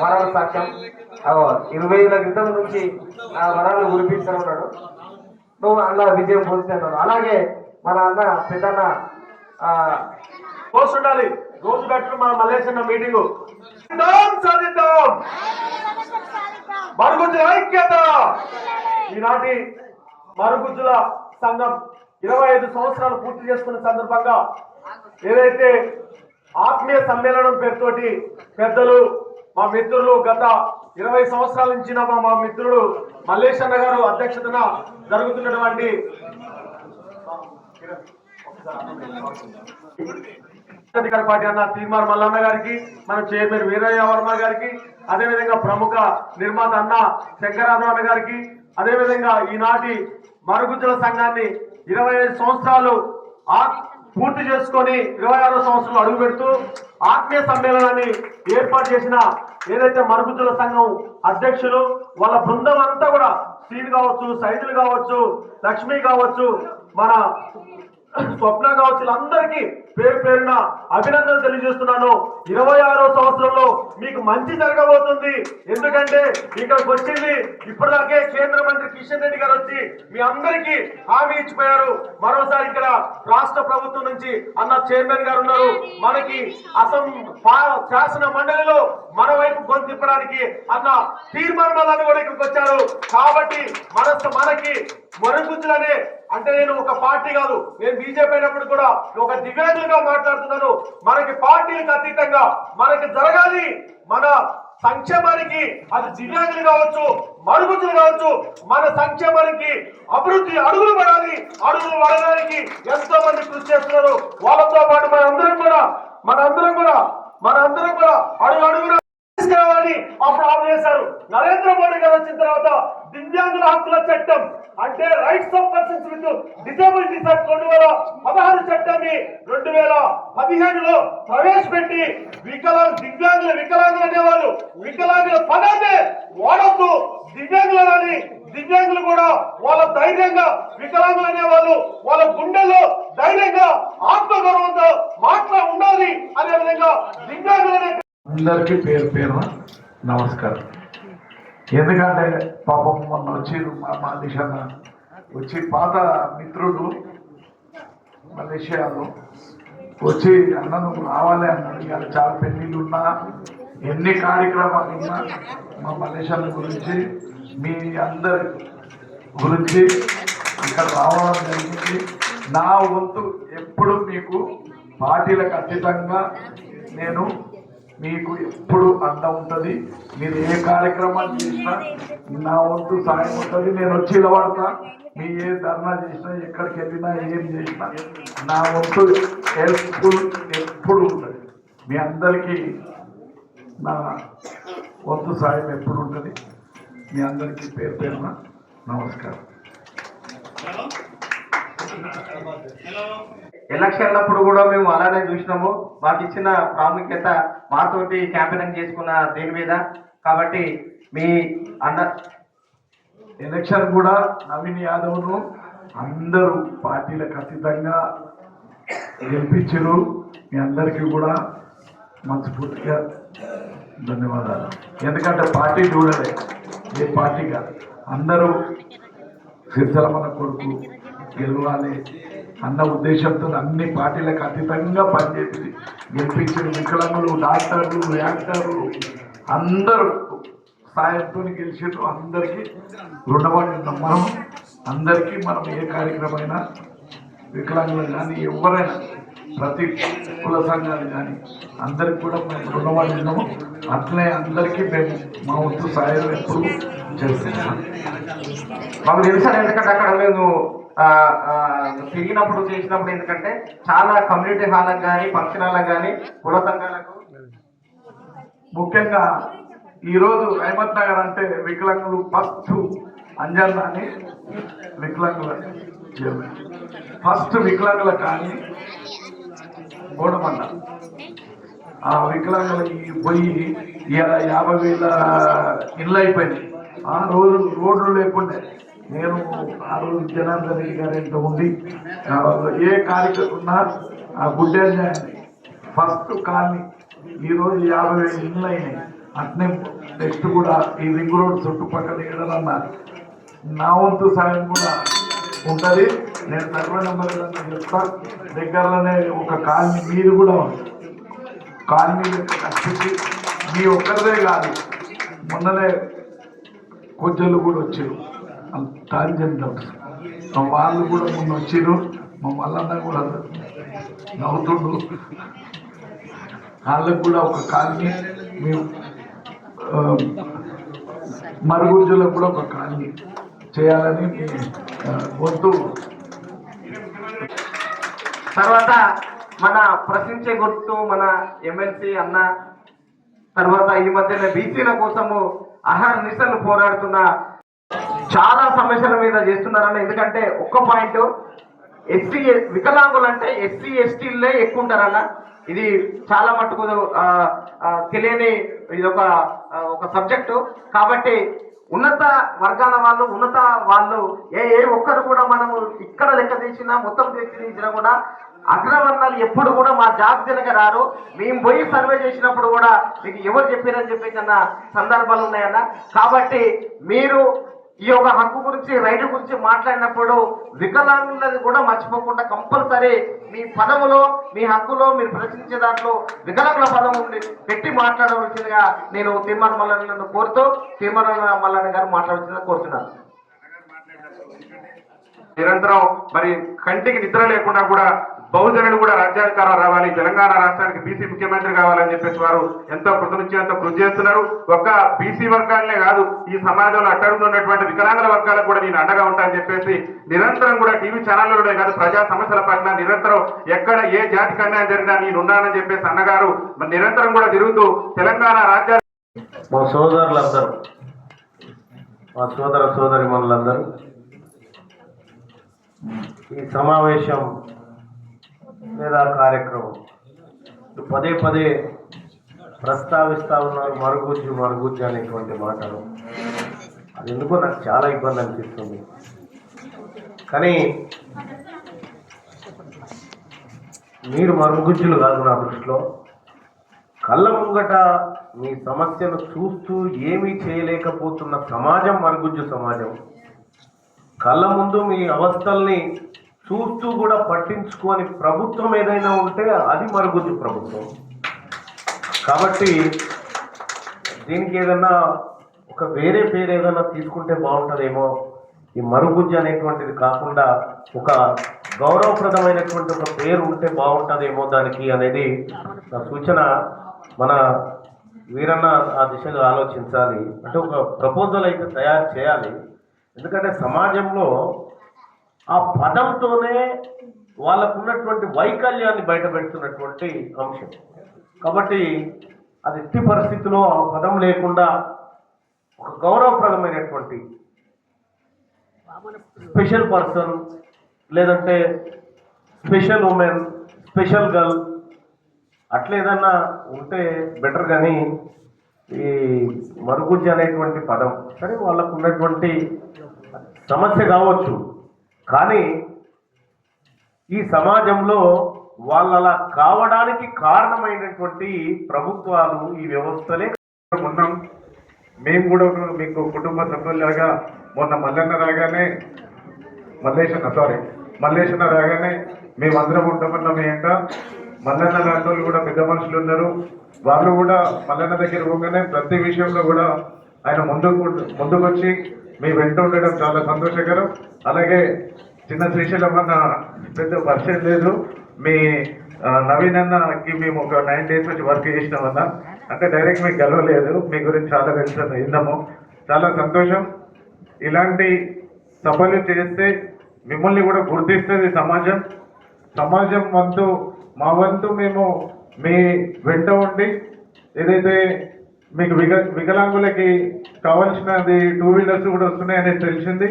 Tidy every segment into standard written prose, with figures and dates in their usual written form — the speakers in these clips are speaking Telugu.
వరాల సాక్ష్యం. 20 ఏళ్ల క్రితం నుంచి ఆ వరాలు కురిపిస్తూ ఉన్నాడు. నువ్వు అన్న విజయం పొందుతున్నాడు. అలాగే మన అన్న పెద్దన్న పోస్ట్ ఉండాలి. రోజు కట్టు మన మల్లేశన్న మీటింగు సాధిద్దాం. మరుగుజ్జుల ఐక్యత. ఈనాటి మరుగుజ్జుల సంఘం 25 సంవత్సరాలు పూర్తి చేసుకున్న సందర్భంగా ఏదైతే ఆత్మీయ సమ్మేళనం పేరుతోటి పెద్దలు మా మిత్రులు గత 20 సంవత్సరాల నుంచి మా మిత్రుడు మల్లేశన్న గారు అధ్యక్షతన జరుగుతున్నటువంటి అధికార పార్టీ అన్న తీర్మార్ మల్లన్న గారికి, మన చైర్మన్ వీరయ్య వర్మ గారికి, అదేవిధంగా ప్రముఖ నిర్మాత అన్న శంకరాదన్న గారికి, అదేవిధంగా ఈనాటి మరుగుజ్జుల సంఘాన్ని 25 సంవత్సరాలు పూర్తి చేసుకొని 26వ సంవత్సరంలో అడుగు పెడుతూ ఆత్మీయ సమ్మేళనాన్ని ఏర్పాటు చేసిన ఏదైతే మరుగుజ్జుల సంఘం అధ్యక్షులు వాళ్ళ బృందం అంతా కూడా శ్రీని కావచ్చు, సైదులు కావచ్చు, లక్ష్మి కావచ్చు, మన స్వప్న కావచ్చు, వీళ్ళందరికీ పేరు పేరున అభినందనలు తెలియజేస్తున్నాను. 26వ సంవత్సరంలో మీకు మంచి జరగబోతుంది. ఎందుకంటే ఇక్కడికి వచ్చింది ఇప్పటిదాకే కేంద్ర మంత్రి కిషన్ రెడ్డి గారు వచ్చి మీ అందరికీ హామీ ఇచ్చిపోయారు. మరోసారి ఇక్కడ రాష్ట్ర ప్రభుత్వం నుంచి అన్న చైర్మన్ గారు ఉన్నారు. మనకి శాసన మండలిలో మన వైపు గొంతిప్పడానికి అన్న తీర్మానాలను కూడా ఇక్కడికి వచ్చారు. కాబట్టి మనకి మరుగుజ్జులనే అంటే నేను ఒక పార్టీ కాదు, నేను బీజేపీ అయినప్పుడు కూడా ఒక దివ్యాంగులుగా మాట్లాడుతున్నాను. మనకి పార్టీలకు అతీతంగా మనకి జరగాలి. మన సంక్షేమానికి అది దివ్యాంగులు కావచ్చు, మరుగుజ్జులు కావచ్చు, మన సంక్షేమానికి అభివృద్ధి అడుగులు పడాలి. అడుగులు పడడానికి ఎంతో మంది కృషి చేస్తున్నారు. వాళ్ళతో పాటు మనందరం కూడా అడుగు అడుగున తీసుకురావాలి. అప్పుడు ఆమె చేశారు. నరేంద్ర మోడీ గారు వచ్చిన తర్వాత దివ్యాంగుల హక్కుల చట్టం అంటే rights of persons with disabilities act 2016 చట్టాన్ని 2015లో ప్రవేశపెట్టి వికలాంగులు అనేవాళ్ళు వికలాంగుల పదాన్ని వాడద్దు, దివ్యాంగులని. దివ్యాంగులు కూడా వాళ్ళ ధైర్యంగా వికలాంగులు అనేవాళ్ళు వాళ్ళ గుండెల్లో ధైర్యంగా ఆత్మగౌరవంతో ఉండాలి. అదే విధంగా దివ్యాంగులనే అందరికీ పేరు పేరున నమస్కారం. ఎందుకంటే పాపం మొన్న వచ్చి మా మలేషియాలో వచ్చి పాత మిత్రుడు మలేషియాలో వచ్చి అన్న నువ్వు రావాలి అన్నాడు. ఇవాళ చాలా పెళ్ళిళ్ళు ఉన్నా ఎన్ని కార్యక్రమాలు ఉన్నా మా మలేషియాల గురించి మీ అందరి గురించి ఇక్కడ రావడం జరిగింది. నా వంతు ఎప్పుడు మీకు పార్టీలకు అతీతంగా నేను మీకు ఎప్పుడు అండ ఉంటుంది. మీరు ఏ కార్యక్రమాలు చేసినా నా వంతు సాయం ఉంటుంది. నేను వచ్చి నిలబడతా. మీ ఏ ధర్నా చేసినా ఎక్కడికి వెళ్ళినా ఏం చేసినా నా వంతు హెల్ప్ఫుల్ ఎప్పుడు ఉంటుంది. మీ అందరికీ నా వంతు సాయం ఎప్పుడు ఉంటుంది. మీ అందరికీ పేరు పేరున నమస్కారం. ఎలక్షన్లప్పుడు కూడా మేము అలానే చూసినాము. మాకు ఇచ్చిన ప్రాముఖ్యత మాతోటి క్యాంపెయినింగ్ చేసుకున్న దీని మీద. కాబట్టి మీ ఎలక్షన్ కూడా నవీన్ యాదవ్ను అందరూ పార్టీలకు అతీతంగా గెలిపించారు. మీ అందరికీ కూడా మనస్ఫూర్తిగా ధన్యవాదాలు. ఎందుకంటే పార్టీ చూడలే, ఏ పార్టీ కాదు, అందరూ సిరిసిల్ల మన కొడుకు గెలవాలి అన్న ఉద్దేశంతో అన్ని పార్టీలకు అతీతంగా పనిచేసి గెలిపించిన వికలాంగులు, డాక్టర్లు, యాక్టర్లు అందరూ సాయంతో గెలిచిండ్రు. అందరికీ రుణపడి ఉన్నాం. మనం అందరికీ మనం ఏ కార్యక్రమమైనా వికలాంగులు కానీ ఎవరైనా ప్రతి కుల సంఘాలు కానీ అందరికి కూడా మేము రుణపడి ఉన్నాము. అట్లే అందరికీ మేము మా వంతు సాయం ఎప్పుడు చేస్తున్నాం. మాకు తెలుసా, ఎందుకంటే అక్కడ మేము తిరిగినప్పుడు చేసినప్పుడు ఎందుకంటే చాలా కమ్యూనిటీ హాలకు కానీ ఫంక్షన్ హాలకు కానీ కుల సంఘాలకు ముఖ్యంగా ఈరోజు అహ్మద్ నగర్ అంటే వికలాంగులు ఫస్ట్ అంజన్న అని వికలాంగుల ఫస్ట్ వికలాంగుల కానీ గోడమండ ఆ వికలాంగుల పోయి ఇలా 50,000 ఇళ్ళు అయిపోయినాయి. ఆ రోజు రోడ్లు లేకుండే నేను ఆ రోజు జనార్దన్ రెడ్డి గారి ఇంట్లో ఉండి ఏ కార్యక్రమం ఉన్నా ఆ గుడ్డే ఫస్ట్ కాలనీ ఈరోజు 50,000 ఇళ్ళు అయినాయి. అట్నే నెక్స్ట్ కూడా ఈ రింగ్ రోడ్ చుట్టుపక్కల ఏడలన్నా నా వంతు సాయం కూడా ఉంటుంది. నేను సర్వే నెంబర్ చెప్తా. దగ్గరలోనే ఒక కాలనీ మీరు కూడా కాలనీ కష్టించి మీ ఒక్కరిదే కాదు, మొన్ననే కొంచెలు కూడా వచ్చారు ట్రాన్స్జెండర్ వాళ్ళు కూడా మొన్న వచ్చారు. మా మల్లన్న కూడా నవ్వుతుండు. వాళ్ళకు కూడా ఒక కాలనీ మేము మరుగుజ్జులకు కూడా ఒక కాలనీ చేయాలని వంతు. తర్వాత మన ప్రశ్నించే గుర్తు మన ఎమ్మెల్సీ అన్న, తర్వాత ఈ మధ్యన బీసీల కోసము ఆహార నిశలు పోరాడుతున్న చాలా సమస్యల మీద చేస్తున్నారన్న. ఎందుకంటే ఒక్క పాయింట్, ఎస్సీ వికలాంగులు అంటే ఎస్సీ ఎస్టీలే ఎక్కువ ఉంటారన్న. ఇది చాలా మట్టుకు తెలియని ఇది ఒక సబ్జెక్టు. కాబట్టి ఉన్నత వర్గాల వాళ్ళు ఏ ఒక్కరు కూడా మనము ఇక్కడ లెక్క తీసినా మొత్తం తీసినా కూడా అగ్రవర్ణాలు ఎప్పుడు కూడా మా జాబ్ తినక రారు. మేము పోయి సర్వే చేసినప్పుడు కూడా మీకు ఎవరు చెప్పారని చెప్పేసి అన్న సందర్భాలు ఉన్నాయన్న. కాబట్టి మీరు ఈ యొక్క హక్కు గురించి రైతు గురించి మాట్లాడినప్పుడు వికలాంగులది కూడా మర్చిపోకుండా కంపల్సరీ మీ పదములో మీ హక్కులో మీరు ప్రశ్నించే దాంట్లో వికలాంగుల పదం ఉండి పెట్టి మాట్లాడవలసిందిగా నేను తీర్మాన మల్లన్నను కోరుతూ తీర్మాన మల్లన్న గారు మాట్లాడాల్సిందిగా కోరుతున్నాను. నిరంతరం మరి కంటికి నిద్ర లేకుండా కూడా బహుజనులు కూడా రాజ్యాధికారం రావాలి, తెలంగాణ రాష్ట్రానికి బీసీ ముఖ్యమంత్రి కావాలని చెప్పేసి వారు ఎంతో ఎంతో కృషి చేస్తున్నారు. ఒక్క బీసీ వర్గాలనే కాదు, ఈ సమాజంలో అట్టడుగు ఉన్నటువంటి వికలాంగుల వర్గాలకు కూడా నేను అండగా ఉంటానని చెప్పేసి నిరంతరం కూడా టీవీ ఛానళ్ళలోనే కాదు ప్రజా సమస్యల పట్ల నిరంతరం ఎక్కడ ఏ జాతికి అన్యాయం జరిగినా నేను ఉన్నానని చెప్పేసి అన్నగారు నిరంతరం కూడా తిరుగుతూ తెలంగాణ రాజ్య మా సోదరులందరూ, మా సోదరిమణులందరూ ఈ సమావేశం లేదా కార్యక్రమం పదే ప్రస్తావిస్తూ ఉన్నారు మరుగుజ్జు అనేటువంటి మాటలు. అది ఎందుకో నాకు చాలా ఇబ్బంది అనిపిస్తుంది. కానీ మీరు మరుగుజ్జులు కాదు నా దృష్టిలో. కళ్ళ ముంగట మీ సమస్యను చూస్తూ ఏమీ చేయలేకపోతున్న సమాజం మరుగుజ్జు సమాజం. కళ్ళ ముందు మీ అవస్థల్ని చూస్తూ కూడా పట్టించుకొని ప్రభుత్వం ఏదైనా ఉంటే అది మరుగుజ్జు ప్రభుత్వం. కాబట్టి దీనికి ఏదన్నా ఒక వేరే పేరు ఏదైనా తీసుకుంటే బాగుంటుందేమో. ఈ మరుగుజ్జు అనేటువంటిది కాకుండా ఒక గౌరవప్రదమైనటువంటి ఒక పేరు ఉంటే బాగుంటుందేమో దానికి అనేది నా సూచన. మన వీరన్న ఆ దిశగా ఆలోచించాలి. అంటే ఒక ప్రపోజల్ అయితే తయారు చేయాలి. ఎందుకంటే సమాజంలో ఆ పదంతోనే వాళ్ళకు ఉన్నటువంటి వైకల్యాన్ని బయటపెడుతున్నటువంటి అంశం. కాబట్టి అది ఎట్టి పరిస్థితిలో ఆ పదం లేకుండా ఒక గౌరవప్రదమైనటువంటి స్పెషల్ పర్సన్ లేదంటే స్పెషల్ ఉమెన్, స్పెషల్ గర్ల్ అట్లేదన్నా ఉంటే బెటర్. కానీ ఈ మరుగుజ్జు అనేటువంటి పదం సరే వాళ్ళకు ఉన్నటువంటి సమస్య కావచ్చు, కానీ ఈ సమాజంలో వాళ్ళలా కావడానికి కారణమైనటువంటి ప్రభుత్వాలు ఈ వ్యవస్థలే ఉన్నాం. మేము కూడా మీకు కుటుంబ సభ్యులాగా మొన్న మల్లన్న రాగానే మేమందరం ఉంటామన్నాం. ఏంట మల్లన్న లాంటి వాళ్ళు కూడా పెద్ద మనుషులు ఉన్నారు. వాళ్ళు కూడా మల్లన్న దగ్గర పోగానే ప్రతి విషయంలో కూడా ఆయన ముందుకు వచ్చి మీ వెంట ఉండడం చాలా సంతోషకరం. అలాగే చిన్న శ్రీశైలం అన్న పెద్ద పరిచయం లేదు, మీ నవీన్ అన్నకి మేము ఒక 9 days వచ్చి వర్క్ చేసినామన్నా. అంటే డైరెక్ట్ మీకు గెలవలేదు, మీ గురించి చాలా తెలుసు విన్నాము. చాలా సంతోషం. ఇలాంటి సభలు చేస్తే మిమ్మల్ని కూడా గుర్తిస్తుంది సమాజం వంతు మా వంతు మేము మీ వెంట ఉండి ఏదైతే మీకు వికలాంగులకి కావాల్సినది 2 wheelers కూడా వస్తున్నాయని తెలిసింది.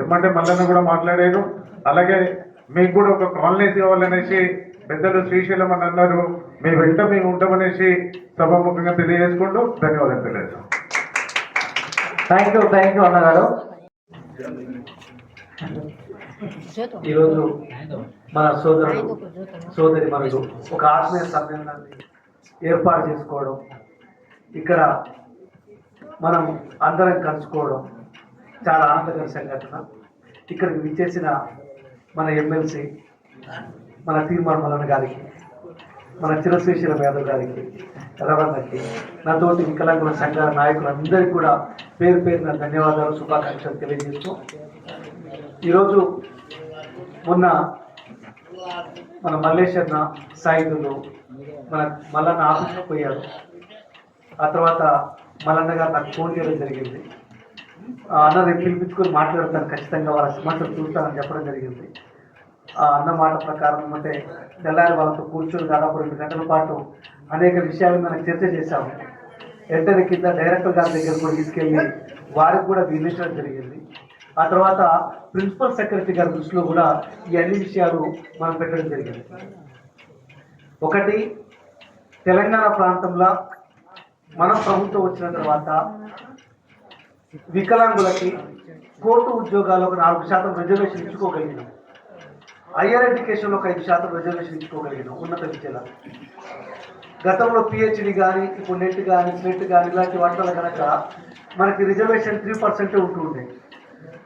ఏమంటే మల్లన్న కూడా మాట్లాడారు. అలాగే మీకు కూడా ఒక కాలనీస్ కావాలనేసి పెద్దలు శ్రీశైలం అని అన్నారు. మీ వెంట మేము ఉంటామనేసి సభాముఖంగా తెలియజేసుకుంటూ ధన్యవాదాలు తెలియజేస్తాం. థ్యాంక్ యూ అన్నగారు. ఈరోజు మన సోదరి మనకు ఒక ఆత్మీయ సమ్మేళనాన్ని ఏర్పాటు చేసుకోవడం, ఇక్కడ మనం అందరం కలుసుకోవడం చాలా ఆనందకర సంఘటన. ఇక్కడికి విచ్చేసిన మన ఎమ్మెల్సీ మన తీర్మార్ మల్లన్న గారికి, మన చిరశ్రీశైలం యాదవ్ గారికి, రవణకి, నాతోటి వికలాంగుల సంఘాల నాయకులందరికీ కూడా పేరు పేరున ధన్యవాదాలు, శుభాకాంక్షలు తెలియజేస్తూ, ఈరోజు మొన్న మన మల్లేశ్వరన సాయుధులు మన మల్లన్న ఆఫీస్కి పోయారు. ఆ తర్వాత మల్లన్న గారు నాకు ఫోన్ చేయడం జరిగింది. అన్న రేపు పిలిపించుకొని మాట్లాడతాను, ఖచ్చితంగా వాళ్ళ సమస్యలు చూస్తానని చెప్పడం జరిగింది. ఆ అన్న మాట ప్రకారం అంటే తెల్లారి వాళ్ళతో కూర్చొని దాదాపు 2 గంటల పాటు అనేక విషయాలు మనం చర్చ చేశాము. వెంటనే కింద డైరెక్టర్ గారి దగ్గర కూడా తీసుకెళ్ళి వారికి కూడా వినిపించడం జరిగింది. ఆ తర్వాత ప్రిన్సిపల్ సెక్రటరీ గారి దృష్టిలో కూడా ఈ అన్ని విషయాలు మనం పెట్టడం జరిగింది. ఒకటి, తెలంగాణ ప్రాంతంలో మన ప్రభుత్వం వచ్చిన తర్వాత వికలాంగులకి కోర్టు ఉద్యోగాలు ఒక 4% రిజర్వేషన్ ఇచ్చుకోగలిగినాం. హయ్యర్ ఎడ్యుకేషన్లో ఒక 5% రిజర్వేషన్ ఇచ్చుకోగలిగినాం ఉన్నత విద్యలో. గతంలో పిహెచ్డి కానీ ఇప్పుడు నెట్ కానీ స్లెట్ కానీ ఇలాంటి వాటిలో కనుక మనకి రిజర్వేషన్ 3% ఉంటూ ఉండే.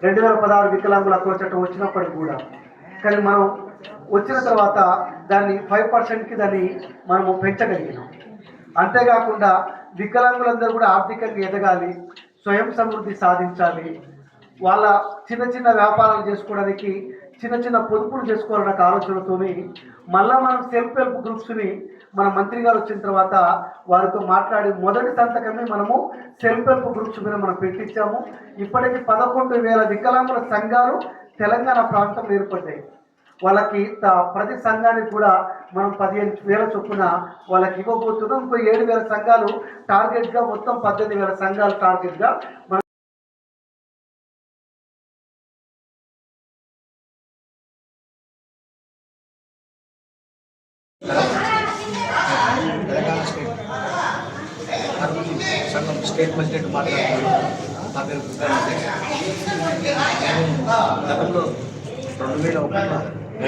2016 వికలాంగుల హక్కుల చట్టం వచ్చినప్పటికి కూడా, కానీ మనం వచ్చిన తర్వాత దాన్ని 5%కి దాన్ని మనము పెంచగలిగినాం. అంతేకాకుండా వికలాంగులందరూ కూడా ఆర్థికంగా ఎదగాలి, స్వయం సమృద్ధి సాధించాలి, వాళ్ళ చిన్న చిన్న వ్యాపారాలు చేసుకోవడానికి చిన్న చిన్న పొదుపులు చేసుకోవాలన్న ఆలోచనతోని మళ్ళీ మనం సెల్ఫ్ హెల్ప్ గ్రూప్స్ని మన మంత్రి గారు వచ్చిన తర్వాత వారితో మాట్లాడి మొదటి సంతకమే మనము సెల్ఫ్ హెల్ప్ గ్రూప్స్ మీద మనం పెట్టించాము. ఇప్పటికీ 11,000 వికలాంగుల సంఘాలు తెలంగాణ ప్రాంతంలో ఏర్పడ్డాయి. వాళ్ళకి ప్రతి సంఘానికి కూడా మనం 15,000 చొప్పున వాళ్ళకి ఇవ్వబోతున్నాం. ఇంకో 7,000 సంఘాలు టార్గెట్గా, మొత్తం 18,000 సంఘాలు టార్గెట్గా మనం తెలంగాణ సంఘం స్టేట్ ప్రెసిడెంట్ మాట్లాడుతున్నాను. నా పేరు గతంలో 2001లో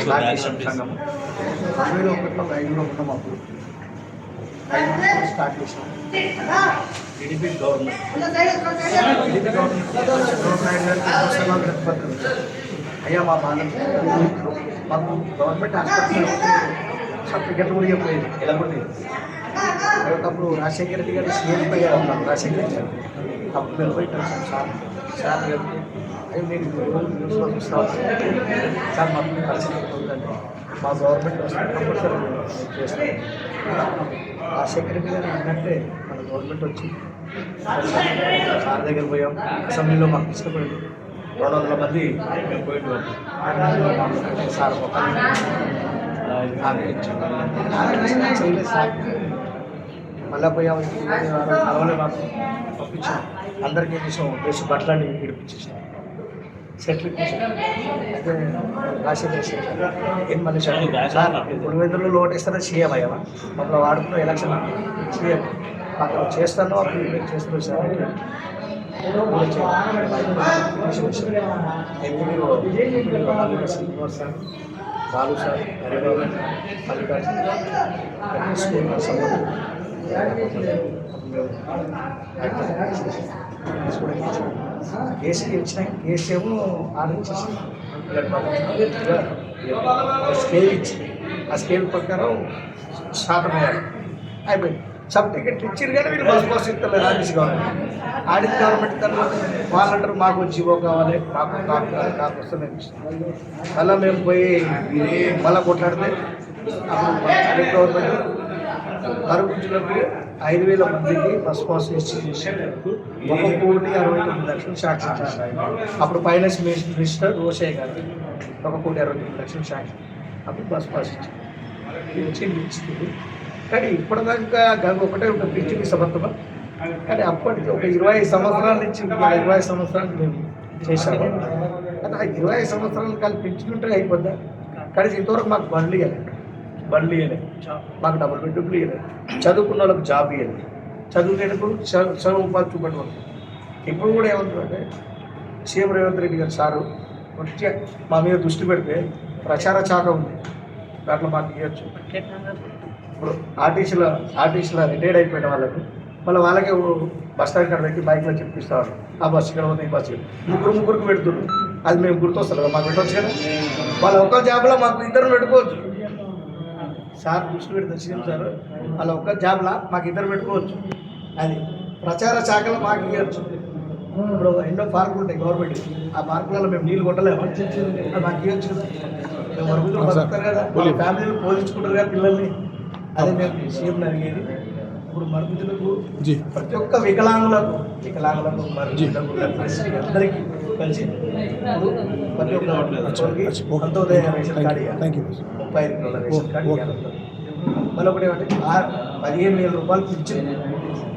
స్టార్ట్ చేసాం సంఘం. 2001లో 5లో ఉన్నాం. అప్పుడు 5 స్టార్ట్ చేసాం. టీడీపీ గవర్నమెంట్ చంద్రబాబు నాయుడు గారికి ప్రతిపత్రం అయ్యా మా బాధ మాకు గవర్నమెంట్ హాస్పిటల్ సర్టిఫికెట్ కూడా చెప్పలేదు ఎలా ఉండేది. అప్పుడు రాజశేఖర రెడ్డి గారు సీఎం పోయారు ఉన్నాను. రాజశేఖర రెడ్డి గారు అప్పుడు మేము పోయి కలిసాం. సార్ గారికి అయ్యో నేను న్యూస్లో చూస్తాను సార్, మాకు పరిస్థితి ఉందండి, మా గవర్నమెంట్ వస్తే కంపల్సరీ చేస్తాం. రాజశేఖర రెడ్డి గారు ఏంటంటే మన గవర్నమెంట్ వచ్చి సార్ దగ్గర పోయాం. అసెంబ్లీలో మాకు తీసుకుపోయాడు. 200 మంది మేము పోయిండు. సార్ ఒక చేయలేదు సార్. మళ్ళీ పోయాము, కలవలే మాకు పంపించాం. అందరికీ చేసాం, డ్రెస్ బట్టలని విడిపించేసాం, సెటిల్ ఇప్పించాం. అయితే రాజశేఖర్ ఏం మళ్ళీ సార్ 2000లో ఓటేస్తారా సీఎం అయ్యావా, మమ్మల్ని వాడుకున్న ఎలక్షన్ సీఎం అక్కడ చేస్తాను, అప్పుడు మీరు చేస్తున్నారు sir. Srinivas sir, Balu sir, Haribabu, Mallikarjuna school support కేసీ ఇచ్చిన కేసీ ఏమో ఆలోచించేసి స్కేల్ ఇచ్చి ఆ స్కేల్ ప్రకారం శాతం అయ్యారు. అయిపోయింది. సర్టిఫికెట్లు ఇచ్చారు కానీ వీళ్ళు బస్ ఇస్తలేదు. ఆర్టీసీ గవర్నమెంట్ ఆడిట్ గవర్నమెంట్ తర్వాత వాళ్ళంటారు మాకు జీవో కావాలి, నాకు కావాలి, నాకు వస్తుంది. మళ్ళీ మేము పోయి మళ్ళీ కొట్లాడితే అప్పుడు స్టేట్ గవర్నమెంట్ అరుగుంచులకు 5,000 మందికి బస్ పాస్ చేసి 1,69,00,000 శాంక్షన్ చేశారు. అప్పుడు ఫైనాన్స్ మినిస్టర్ రోషయ్య గారు 1,69,00,000 శాంక్షన్, అప్పుడు బస్ పాస్ ఇచ్చింది. కానీ ఇప్పటిదాకా గంగ ఒకటే ఉంటుంది పిచ్చికి సమర్థమా. కానీ అప్పటికి ఒక 20 సంవత్సరాల నుంచి 20 సంవత్సరాలు మేము చేశాము. కానీ ఆ 20 సంవత్సరాలు కలిపి పెంచుకుంటే అయిపోద్దా. కానీ ఇంతవరకు మాకు బండ్లు ఇవ్వలేదు, మాకు డబుల్ బెడ్రూమ్లు ఇవ్వలేదు, చదువుకున్న వాళ్ళకి జాబ్ ఇవ్వలేదు, చదువుకునేందుకు చదువు ఉపాధి చూపెట్టవచ్చు. ఇప్పుడు కూడా ఏమంటారంటే సీఎం రేవంత్ రెడ్డి గారు సారు మంచిగా మా మీద దృష్టి పెడితే ప్రచార శాఖ ఉంది, దాంట్లో మాకు ఇవ్వచ్చు. ఇప్పుడు ఆర్టీసీలో రిటైర్డ్ అయిపోయిన వాళ్ళకు మళ్ళీ వాళ్ళకే బస్ స్టాండ్ కాడ పెట్టి బైక్లో చెప్పిస్తారు ఆ బస్సు ఇక్కడ పోతే ఈ బస్సు ముగ్గురికి పెడుతున్నారు. అది మేము గుర్తొస్తారు కదా, మాకు పెట్టవచ్చు కదా. వాళ్ళ ఒక్క జాబ్లో మాకు ఇద్దరు పెట్టుకోవచ్చు. సార్ దృష్టి పెడితే సీఎం సార్ వాళ్ళ ఒక్క జాబ్లో మాకు ఇద్దరు పెట్టుకోవచ్చు. అది ప్రచార శాఖలో మాకు ఇవ్వచ్చు. ఇప్పుడు ఎన్నో పార్కులు ఉంటాయి గవర్నమెంట్, ఆ పార్కులలో మేము నీళ్ళు కొట్టలేము, అది మాకు ఇవ్వచ్చు. మేము వరకు బతుకుతారు కదా, వాళ్ళ ఫ్యామిలీలు పోషించుకుంటారు కదా పిల్లల్ని. అదే మేము సీఎం అడిగేది. ఇప్పుడు మరుగుదలకు ప్రతి ఒక్క వికలాంగులకు మరుగుదలకు అందరికీ కలిసి ఇప్పుడు ప్రతి ఒక్క అంత్యోదయ రేషన్ కార్డు ఇవ్వాలి. 35 కిలోల రేషన్ కార్డు ఇవ్వాలి. మళ్ళీ ఒకటి ఏమంటే 15,000 రూపాయలు ఇచ్చింది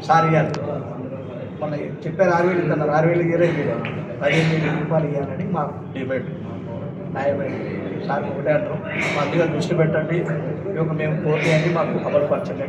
సార్ ఇవ్వాలి. మన చెప్పారు 6,000 ఇస్తున్నారు, 6,000 ఇవ్వలేదు, 15,000 రూపాయలు ఇవ్వాలని మాకు డిమాండ్ న్యాయమైన. సార్ ఒకటే అంటారు, మా మీద దృష్టి పెట్టండి, ఈ యొక్క మేము కోరిక మాకు అమలు పరచండి.